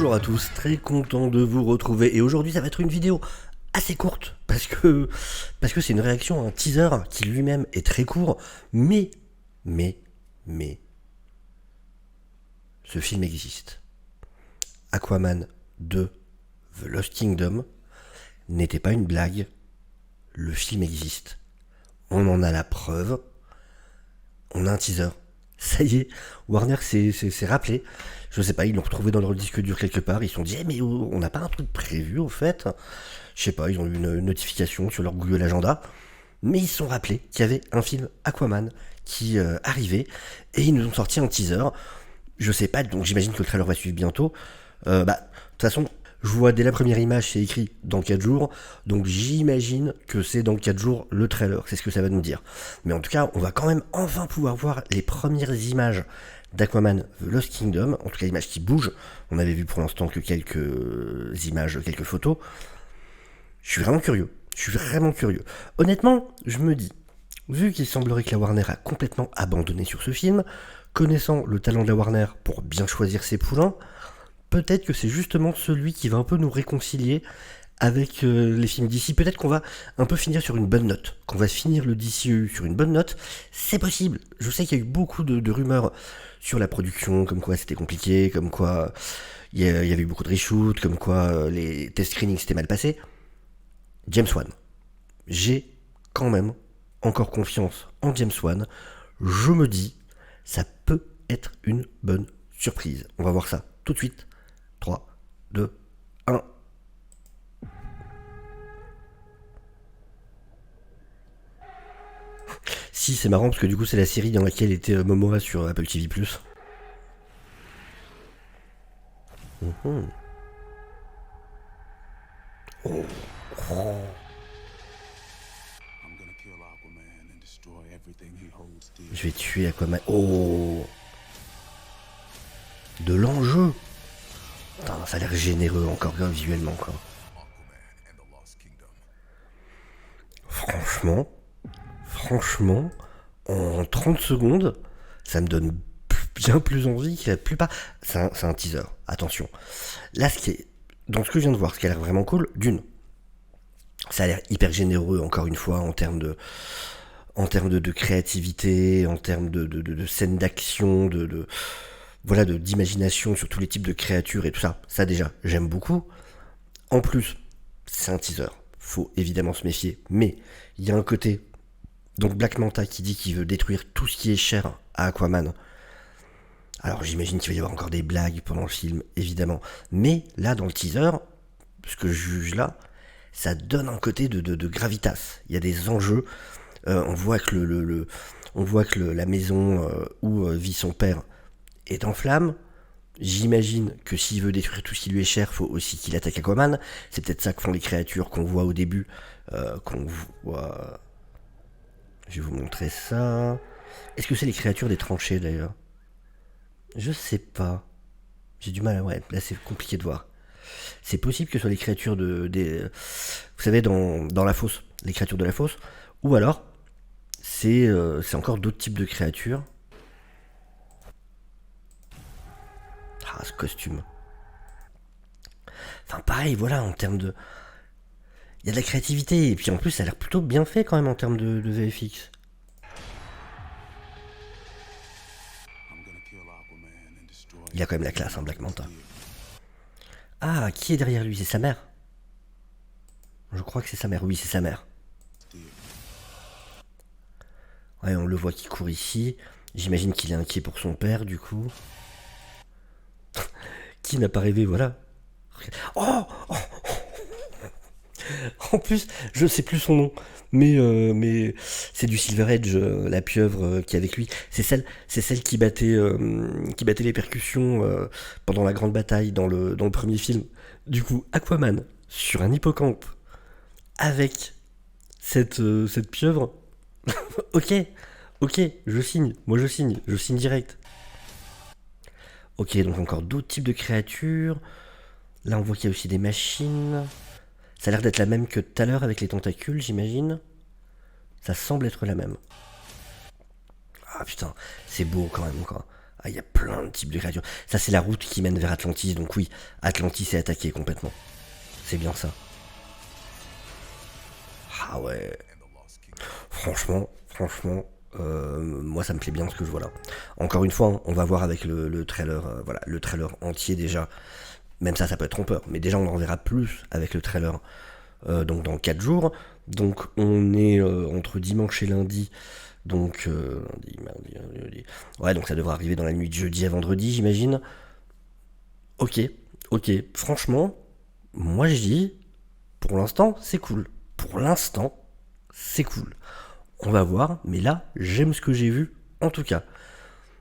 Bonjour à tous, très content de vous retrouver et aujourd'hui ça va être une vidéo assez courte parce que c'est une réaction à un teaser qui lui-même est très court, mais ce film existe. Aquaman 2 The Lost Kingdom n'était pas une blague, le film existe. On en a la preuve, on a un teaser. Ça y est, Warner s'est rappelé. Je sais pas, ils l'ont retrouvé dans leur disque dur quelque part. Ils se sont dit, mais on n'a pas un truc prévu au fait. Je sais pas, ils ont eu une notification sur leur Google Agenda. Mais ils se sont rappelés qu'il y avait un film Aquaman qui arrivait. Et ils nous ont sorti un teaser. Je sais pas, donc j'imagine que le trailer va suivre bientôt. De toute façon, je vois dès la première image, c'est écrit dans 4 jours. Donc j'imagine que c'est dans 4 jours le trailer. C'est ce que ça va nous dire. Mais en tout cas, on va quand même enfin pouvoir voir les premières images d'Aquaman The Lost Kingdom. En tout cas, images qui bougent. On avait vu pour l'instant que quelques images, quelques photos. Je suis vraiment curieux. Honnêtement, je me dis, vu qu'il semblerait que la Warner a complètement abandonné sur ce film, connaissant le talent de la Warner pour bien choisir ses poulains, peut-être que c'est justement celui qui va un peu nous réconcilier avec les films d'ici. Peut-être qu'on va un peu finir sur une bonne note, qu'on va finir le DCEU sur une bonne note. C'est possible. Je sais qu'il y a eu beaucoup de rumeurs sur la production, comme quoi c'était compliqué, comme quoi il y avait eu beaucoup de reshoots, comme quoi les test screenings s'étaient mal passés. James Wan. J'ai quand même encore confiance en James Wan. Je me dis, ça peut être une bonne surprise. On va voir ça tout de suite. 3, 2, 1. Si, c'est marrant parce que du coup c'est la série dans laquelle était Momoa sur Apple TV+. Oh. Oh. Je vais tuer Aquaman. Oh. De l'enjeu. Putain, ça a l'air généreux encore visuellement quoi. Franchement, en 30 secondes, ça me donne bien plus envie que la plupart. C'est un teaser, attention. Là, dans ce que je viens de voir, ce qui a l'air vraiment cool, ça a l'air hyper généreux, encore une fois, en termes de créativité, en termes de scènes d'action, d'imagination sur tous les types de créatures et tout ça. Ça déjà, j'aime beaucoup. En plus, c'est un teaser. Faut évidemment se méfier, mais il y a un côté. Donc Black Manta qui dit qu'il veut détruire tout ce qui est cher à Aquaman. Alors j'imagine qu'il va y avoir encore des blagues pendant le film, évidemment. Mais là, dans le teaser, ce que je juge là, ça donne un côté de gravitas. Il y a des enjeux. On voit que la maison où vit son père est en flammes. J'imagine que s'il veut détruire tout ce qui lui est cher, faut aussi qu'il attaque Aquaman. C'est peut-être ça que font les créatures qu'on voit au début. Qu'on voit. Je vais vous montrer ça. Est-ce que c'est les créatures des tranchées d'ailleurs? Je sais pas. J'ai du mal à. Ouais, là c'est compliqué de voir. C'est possible que ce soit les créatures vous savez, dans la fosse. Les créatures de la fosse. Ou alors, c'est encore d'autres types de créatures. Ah, ce costume. Enfin, pareil, voilà, en termes de. Il y a de la créativité, et puis en plus, ça a l'air plutôt bien fait quand même en termes de VFX. Il a quand même la classe, hein, Black Manta. Ah, qui est derrière lui? C'est sa mère? Je crois que c'est sa mère. Oui, c'est sa mère. Ouais, on le voit qui court ici. J'imagine qu'il est inquiet pour son père, du coup. Qui n'a pas rêvé, voilà. Oh, oh. En plus, je sais plus son nom, mais c'est du Silver Edge, la pieuvre qui est avec lui. C'est celle qui battait les percussions pendant la grande bataille dans le premier film. Du coup, Aquaman sur un hippocampe avec cette pieuvre. ok, je signe. Moi, je signe direct. Ok, donc encore d'autres types de créatures. Là, on voit qu'il y a aussi des machines. Ça a l'air d'être la même que tout à l'heure avec les tentacules, j'imagine. Ça semble être la même. Ah putain, c'est beau quand même, quoi. Ah, il y a plein de types de créatures. Ça, c'est la route qui mène vers Atlantis, donc oui, Atlantis est attaqué complètement. C'est bien ça. Ah ouais. Franchement, moi ça me plaît bien ce que je vois là. Encore une fois, hein, on va voir avec le trailer, voilà, le trailer entier déjà. Même ça peut être trompeur, mais déjà on en verra plus avec le trailer. Donc dans 4 jours. Donc on est entre dimanche et lundi. Donc lundi, mardi, jeudi. Ouais, donc ça devrait arriver dans la nuit de jeudi à vendredi, j'imagine. Ok, ok. Franchement, moi je dis, pour l'instant, c'est cool. Pour l'instant, c'est cool. On va voir, mais là, j'aime ce que j'ai vu, en tout cas.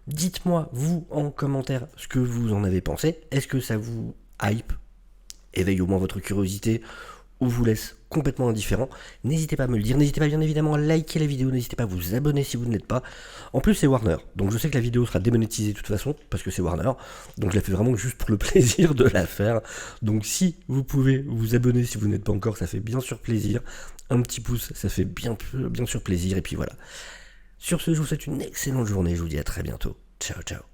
Dites-moi, vous, en commentaire, ce que vous en avez pensé. Est-ce que ça vous hype? Éveille au moins votre curiosité ou vous laisse complètement indifférent. N'hésitez pas à me le dire. N'hésitez pas bien évidemment à liker la vidéo. N'hésitez pas à vous abonner si vous ne l'êtes pas. En plus, c'est Warner. Donc je sais que la vidéo sera démonétisée de toute façon parce que c'est Warner. Donc je la fais vraiment juste pour le plaisir de la faire. Donc si vous pouvez vous abonner si vous n'êtes pas encore, ça fait bien sûr plaisir. Un petit pouce, ça fait bien sûr plaisir. Et puis voilà. Sur ce, je vous souhaite une excellente journée. Je vous dis à très bientôt. Ciao, ciao.